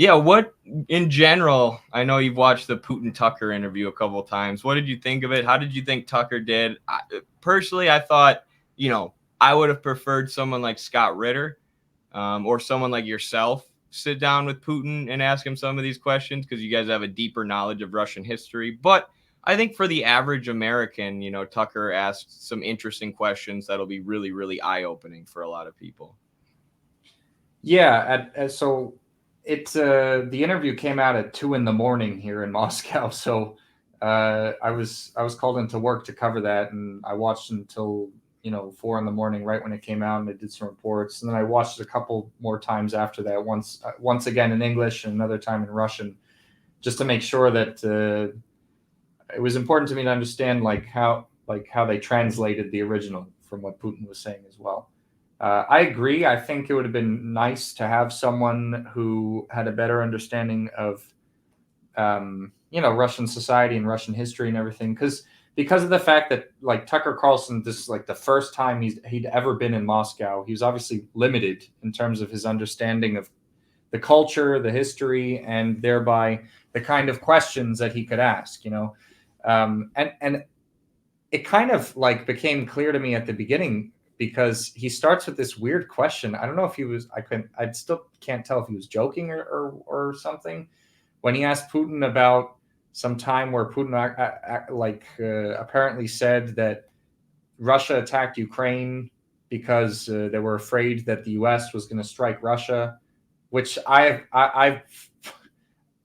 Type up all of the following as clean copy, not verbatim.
Yeah, what in general, I know you've watched the Putin Tucker interview a couple of times. What did you think of it? How did you think Tucker did? Personally, I thought, I would have preferred someone like Scott Ritter, or someone like yourself sit down with Putin and ask him some of these questions because you guys have a deeper knowledge of Russian history. But I think for the average American, Tucker asked some interesting questions that'll be really, really eye opening for a lot of people. Yeah, so the interview came out at 2 in the morning here in Moscow. So I was called into work to cover that, and I watched until 4 in the morning, right when it came out, and I did some reports, and then I watched it a couple more times after that. Once again in English, and another time in Russian, just to make sure that it was important to me to understand how they translated the original from what Putin was saying as well. I agree. I think it would have been nice to have someone who had a better understanding of, Russian society and Russian history and everything, because of the fact that like Tucker Carlson, this is like the first time he'd ever been in Moscow. He was obviously limited in terms of his understanding of the culture, the history, and thereby the kind of questions that he could ask. And it kind of like became clear to me at the beginning because he starts with this weird question. I don't know if he was. I still can't tell if he was joking or something when he asked Putin about some time where Putin apparently said that Russia attacked Ukraine because they were afraid that the U.S. was going to strike Russia, which I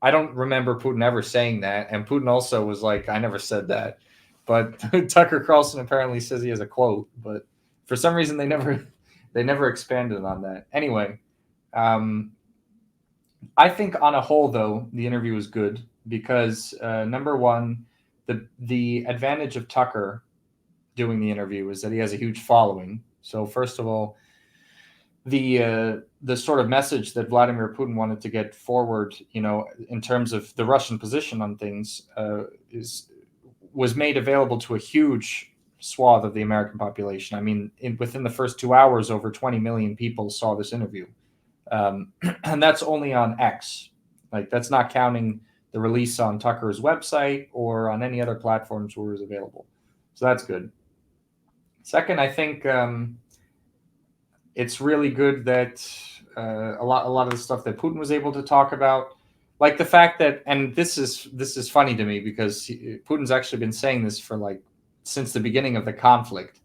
don't remember Putin ever saying that. And Putin also was like, I never said that. But Tucker Carlson apparently says he has a quote, but for some reason they never expanded on that. Anyway, um, I think on a whole though the interview was good because number one, the advantage of Tucker doing the interview is that he has a huge following. So first of all, the sort of message that Vladimir Putin wanted to get forward, in terms of the Russian position on things, is was made available to a huge swath of the American population. I mean, within the first 2 hours, over 20 million people saw this interview, and that's only on X. Like that's not counting the release on Tucker's website or on any other platforms where it was available. So that's good. Second, I think it's really good that a lot of the stuff that Putin was able to talk about, like the fact that, and this is funny to me because Putin's actually been saying this for like since the beginning of the conflict,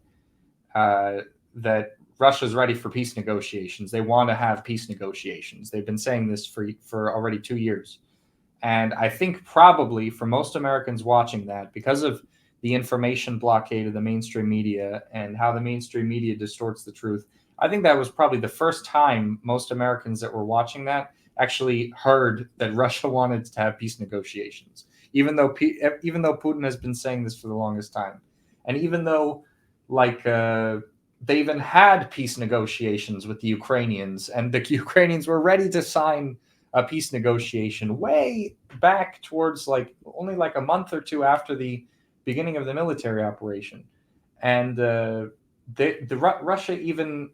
uh, that Russia's ready for peace negotiations. They want to have peace negotiations. They've been saying this for already 2 years, and I think probably for most Americans watching that, because of the information blockade of the mainstream media and how the mainstream media distorts the truth, I think that was probably the first time most Americans that were watching that actually heard that Russia wanted to have peace negotiations, even though Putin has been saying this for the longest time, and even though like they even had peace negotiations with the Ukrainians, and the Ukrainians were ready to sign a peace negotiation way back towards like only like a month or two after the beginning of the military operation, and Russia even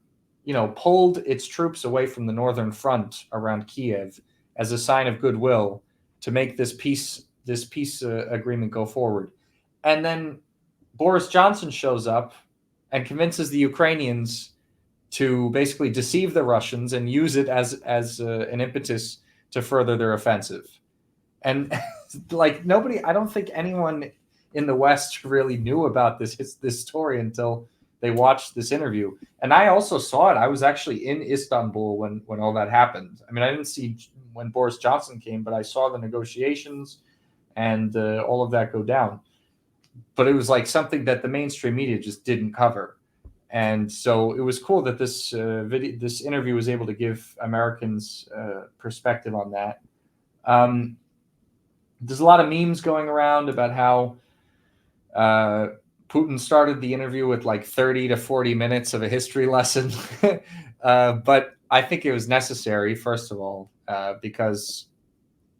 pulled its troops away from the northern front around Kiev as a sign of goodwill to make this peace agreement go forward, and then Boris Johnson shows up and convinces the Ukrainians to basically deceive the Russians and use it as an impetus to further their offensive. And like nobody, I don't think anyone in the West really knew about this story until they watched this interview. And I also saw it. I was actually in Istanbul when all that happened. I mean, I didn't see when Boris Johnson came, but I saw the negotiations and all of that go down. But it was like something that the mainstream media just didn't cover. And so it was cool that this interview was able to give Americans perspective on that. Um, there's a lot of memes going around about how uh, Putin started the interview with like 30 to 40 minutes of a history lesson. But I think it was necessary, first of all, because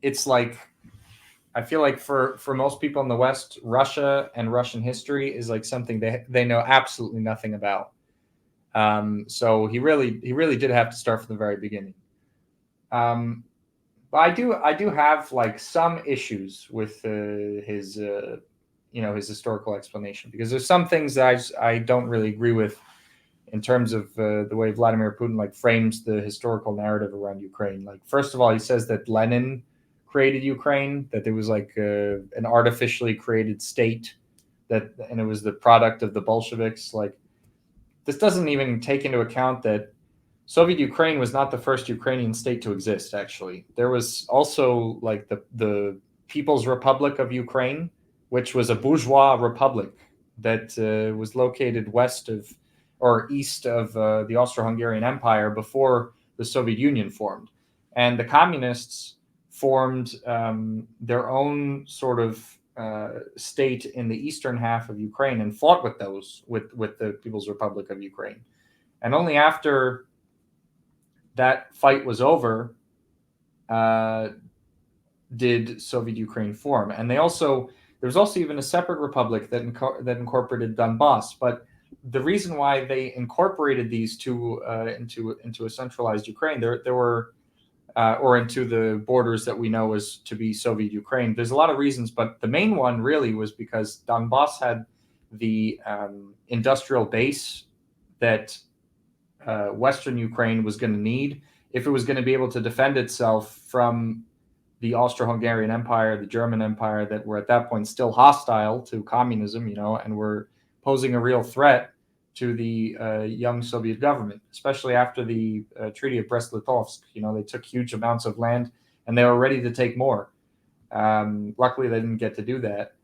it's like, I feel like for most people in the West, Russia and Russian history is like something they know absolutely nothing about. So he really did have to start from the very beginning. Um, But I do have like some issues with his his historical explanation, because there's some things that I don't really agree with in terms of the way Vladimir Putin like frames the historical narrative around Ukraine. Like, first of all, he says that Lenin created Ukraine, that it was like an artificially created state, and it was the product of the Bolsheviks. Like, this doesn't even take into account that Soviet Ukraine was not the first Ukrainian state to exist. Actually, there was also like the People's Republic of Ukraine, which was a bourgeois republic that was located west of or east of the Austro-Hungarian Empire before the Soviet Union formed, and the communists formed their own sort of state in the eastern half of Ukraine and fought with those with the People's Republic of Ukraine, and only after that fight was over, did Soviet Ukraine form. And there was also even a separate republic that incorporated Donbass. But the reason why they incorporated these two into a centralized Ukraine, there were or into the borders that we know as to be Soviet Ukraine. There's a lot of reasons, but the main one really was because Donbass had the industrial base that Western Ukraine was going to need if it was going to be able to defend itself from the Austro-Hungarian Empire, the German Empire, that were at that point still hostile to communism, and were posing a real threat to the young Soviet government, especially after the Treaty of Brest-Litovsk. They took huge amounts of land, and they were ready to take more. Luckily, they didn't get to do that.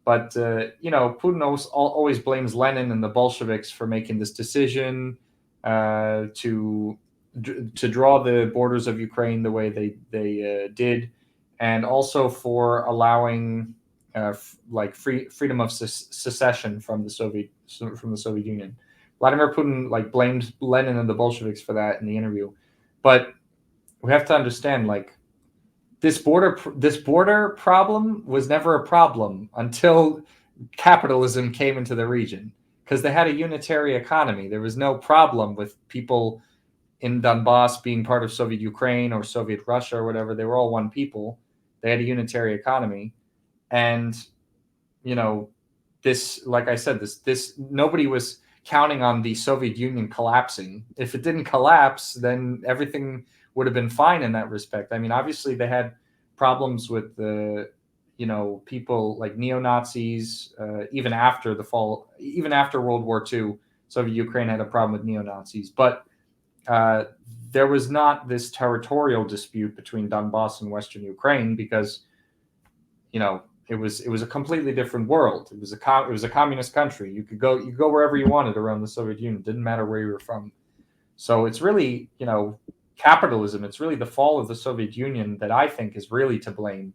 But Putin always blames Lenin and the Bolsheviks for making this decision to draw the borders of Ukraine the way they did, and also for allowing freedom of secession from the Soviet Union. Vladimir Putin blamed Lenin and the Bolsheviks for that in the interview, but we have to understand this border problem was never a problem until capitalism came into the region, because they had a unitary economy. There was no problem with people in Donbass being part of Soviet Ukraine or Soviet Russia or whatever. They were all one people. They had a unitary economy. And, this, like I said, this nobody was counting on the Soviet Union collapsing. If it didn't collapse, then everything would have been fine in that respect. I mean, obviously they had problems with the, people like neo-Nazis, even after the fall, even after World War II, Soviet Ukraine had a problem with neo-Nazis. But there was not this territorial dispute between Donbass and Western Ukraine, because, it was a completely different world. It was a communist country. You could go wherever you wanted around the Soviet Union. It didn't matter where you were from. So it's really, capitalism. It's really the fall of the Soviet Union that I think is really to blame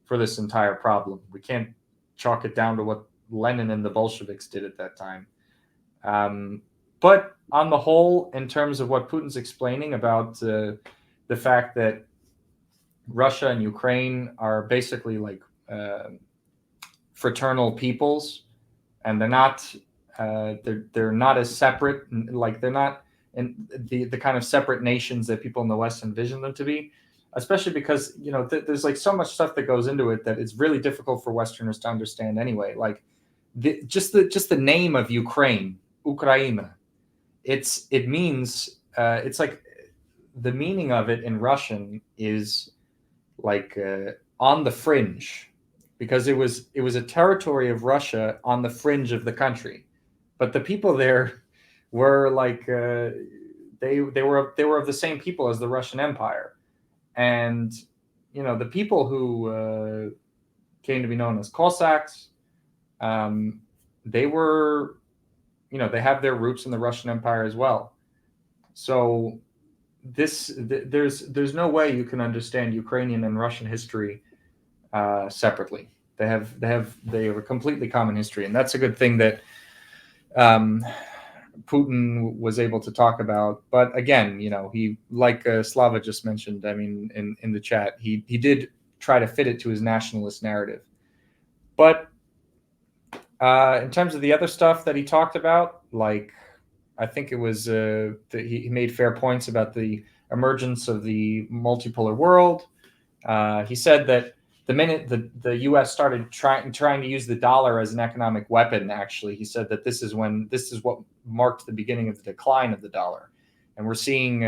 for this entire problem. We can't chalk it down to what Lenin and the Bolsheviks did at that time. But on the whole, in terms of what Putin's explaining about the fact that Russia and Ukraine are basically fraternal peoples, and they're not as separate, they're not in the kind of separate nations that people in the West envision them to be, especially because there's so much stuff that goes into it that it's really difficult for Westerners to understand anyway. Just the name of Ukraine, Ukraina, it means it's the meaning of it in Russian is on the fringe, because it was a territory of Russia on the fringe of the country, but the people there were they were of the same people as the Russian Empire, and the people who came to be known as Cossacks, they were they have their roots in the Russian Empire as well. So there's no way you can understand Ukrainian and Russian history separately. They have a completely common history, and that's a good thing that Putin was able to talk about. But again, he, Slava just mentioned, I mean, in the chat, he did try to fit it to his nationalist narrative. But in terms of the other stuff that he talked about, I think it was he made fair points about the emergence of the multipolar world. He said that the minute the U.S. started trying to use the dollar as an economic weapon, actually, he said that this is what marked the beginning of the decline of the dollar, and we're seeing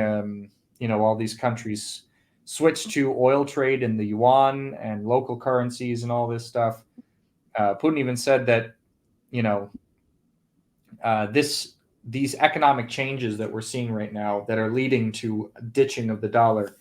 all these countries switch to oil trade in the yuan and local currencies and all this stuff. Putin even said that you know these economic changes that we're seeing right now that are leading to ditching of the dollar,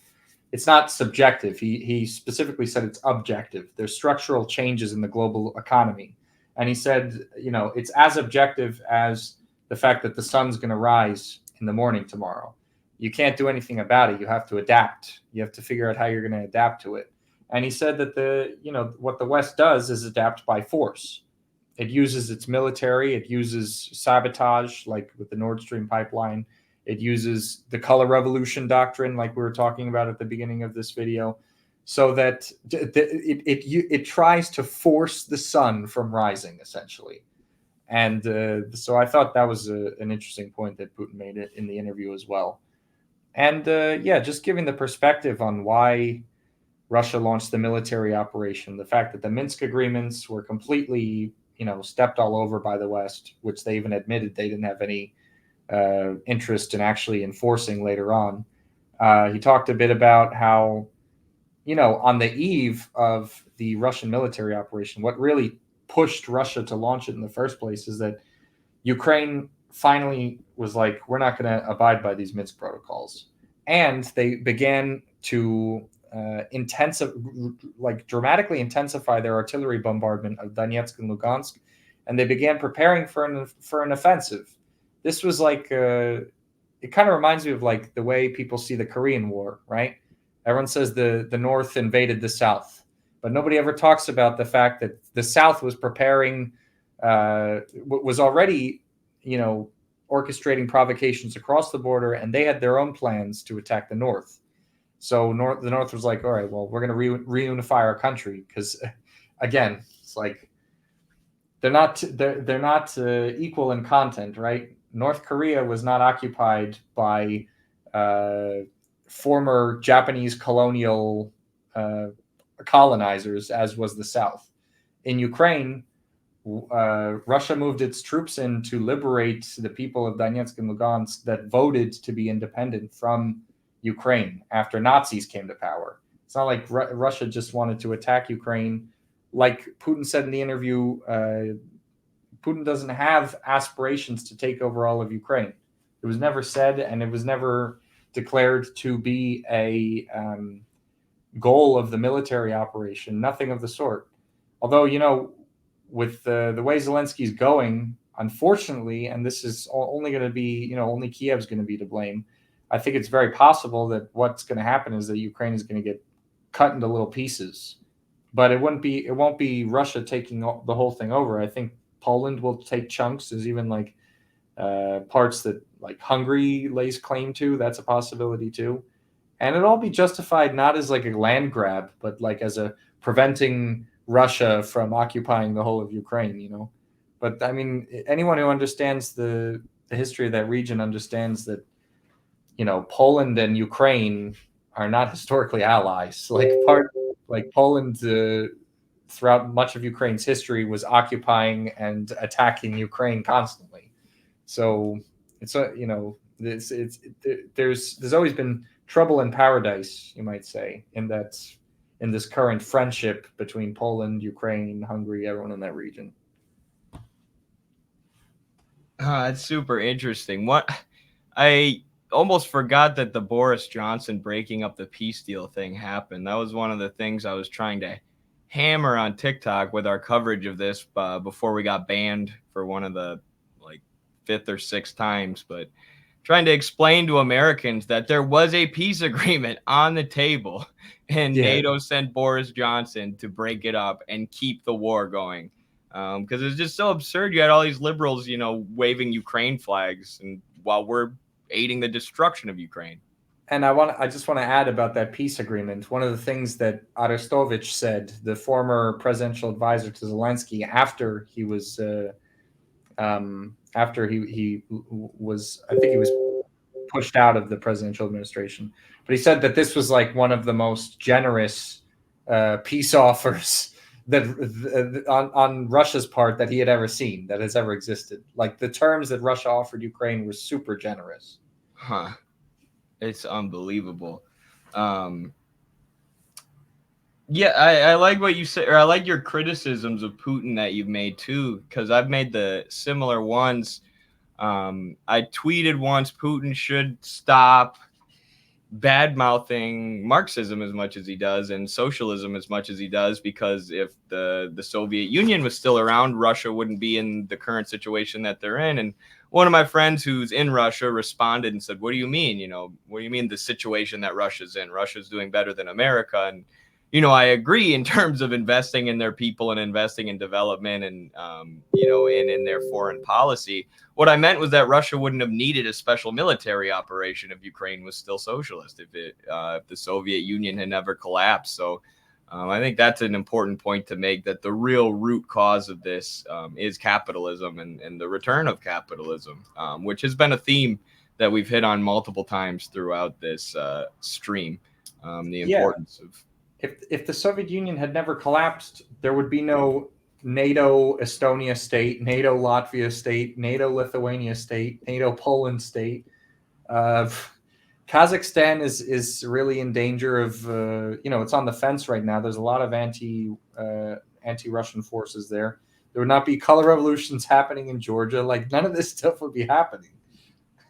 it's not subjective. He specifically said it's objective. There's structural changes in the global economy. And he said, it's as objective as the fact that the sun's going to rise in the morning tomorrow. You can't do anything about it. You have to adapt. You have to figure out how you're going to adapt to it. And he said that what the West does is adapt by force. It uses its military. It uses sabotage, like with the Nord Stream pipeline. It uses the color revolution doctrine, like we were talking about at the beginning of this video, so that it tries to force the sun from rising, essentially. And so I thought that was an interesting point that Putin made it in the interview as well. And just giving the perspective on why Russia launched the military operation, the fact that the Minsk agreements were completely, stepped all over by the West, which they even admitted they didn't have any interest in actually enforcing later on. He talked a bit about how, on the eve of the Russian military operation, what really pushed Russia to launch it in the first place is that Ukraine finally was like, we're not going to abide by these Minsk protocols. And they began to dramatically intensify their artillery bombardment of Donetsk and Lugansk, and they began preparing for an offensive. This was like, it kind of reminds me of like the way people see the Korean War, right? Everyone says the North invaded the South, but nobody ever talks about the fact that the South was preparing, was already, orchestrating provocations across the border, and they had their own plans to attack the North. So the North was like, all right, well, we're going to reunify our country, because, again, it's like they're not equal in content, right? North Korea was not occupied by former Japanese colonial colonizers, as was the South. In Ukraine, Russia moved its troops in to liberate the people of Donetsk and Lugansk that voted to be independent from Ukraine after Nazis came to power. It's not like Russia just wanted to attack Ukraine. Like Putin said in the interview, Putin doesn't have aspirations to take over all of Ukraine. It was never said, and it was never declared to be a goal of the military operation. Nothing of the sort. Although, with the way Zelensky's going, unfortunately, and this is only going to be, only Kiev's going to be to blame, I think it's very possible that what's going to happen is that Ukraine is going to get cut into little pieces. But it won't be Russia taking the whole thing over. I think Poland will take chunks. There's even like parts that like Hungary lays claim to. That's a possibility too. And it'll all be justified not as like a land grab, but like as a preventing Russia from occupying the whole of Ukraine, But I mean, anyone who understands the history of that region understands that, Poland and Ukraine are not historically allies. Like Poland, throughout much of Ukraine's history, was occupying and attacking Ukraine constantly. So it's there's always been trouble in paradise, you might say, in this current friendship between Poland, Ukraine, Hungary, everyone in that region. That's super interesting. I almost forgot that the Boris Johnson breaking up the peace deal thing happened. That was one of the things I was trying to hammer on TikTok with our coverage of this before we got banned for one of the like 5th or 6th times. But trying to explain to Americans that there was a peace agreement on the table, and NATO sent Boris Johnson to break it up and keep the war going. Because it's just so absurd. You had all these liberals, waving Ukraine flags, and while we're aiding the destruction of Ukraine. And I just want to add about that peace agreement. One of the things that Arestovich said, the former presidential advisor to Zelensky, after he was after he was, I think he was pushed out of the presidential administration, but he said that this was like one of the most generous peace offers that on Russia's part that he had ever seen, that has ever existed. Like the terms that Russia offered Ukraine were super generous. Huh. It's unbelievable. Yeah, I like what you said, or I like your criticisms of Putin that you've made too, because I've made the similar ones. I tweeted once Putin should stop bad mouthing Marxism as much as he does and socialism as much as he does, because if the Soviet Union was still around, Russia wouldn't be in the current situation that they're in. And one of my friends who's in Russia responded and said, what do you mean? What do you mean the situation that Russia's in? Russia's doing better than America. And I agree in terms of investing in their people and investing in development and, in their foreign policy. What I meant was that Russia wouldn't have needed a special military operation if Ukraine was still socialist, if the Soviet Union had never collapsed. So I think that's an important point to make, that the real root cause of this is capitalism and the return of capitalism, which has been a theme that we've hit on multiple times throughout this stream. The importance of... If the Soviet Union had never collapsed, there would be no NATO Estonia state, NATO Latvia state, NATO Lithuania state, NATO Poland state. Kazakhstan is really in danger of, it's on the fence right now. There's a lot of anti-Russian forces there. There would not be color revolutions happening in Georgia. Like, none of this stuff would be happening.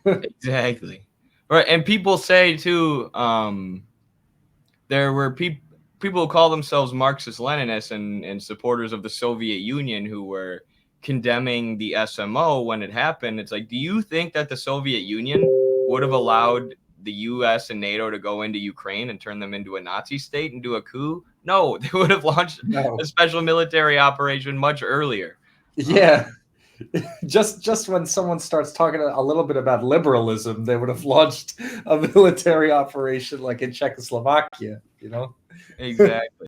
Exactly. Right. And people say too, there were people who call themselves Marxist-Leninists and supporters of the Soviet Union who were condemning the SMO when it happened. It's like, do you think that the Soviet Union would have allowed the US and NATO to go into Ukraine and turn them into a Nazi state and do a coup? No, they would have launched a special military operation much earlier. Yeah. Just when someone starts talking a little bit about liberalism, they would have launched a military operation like in Czechoslovakia, Exactly.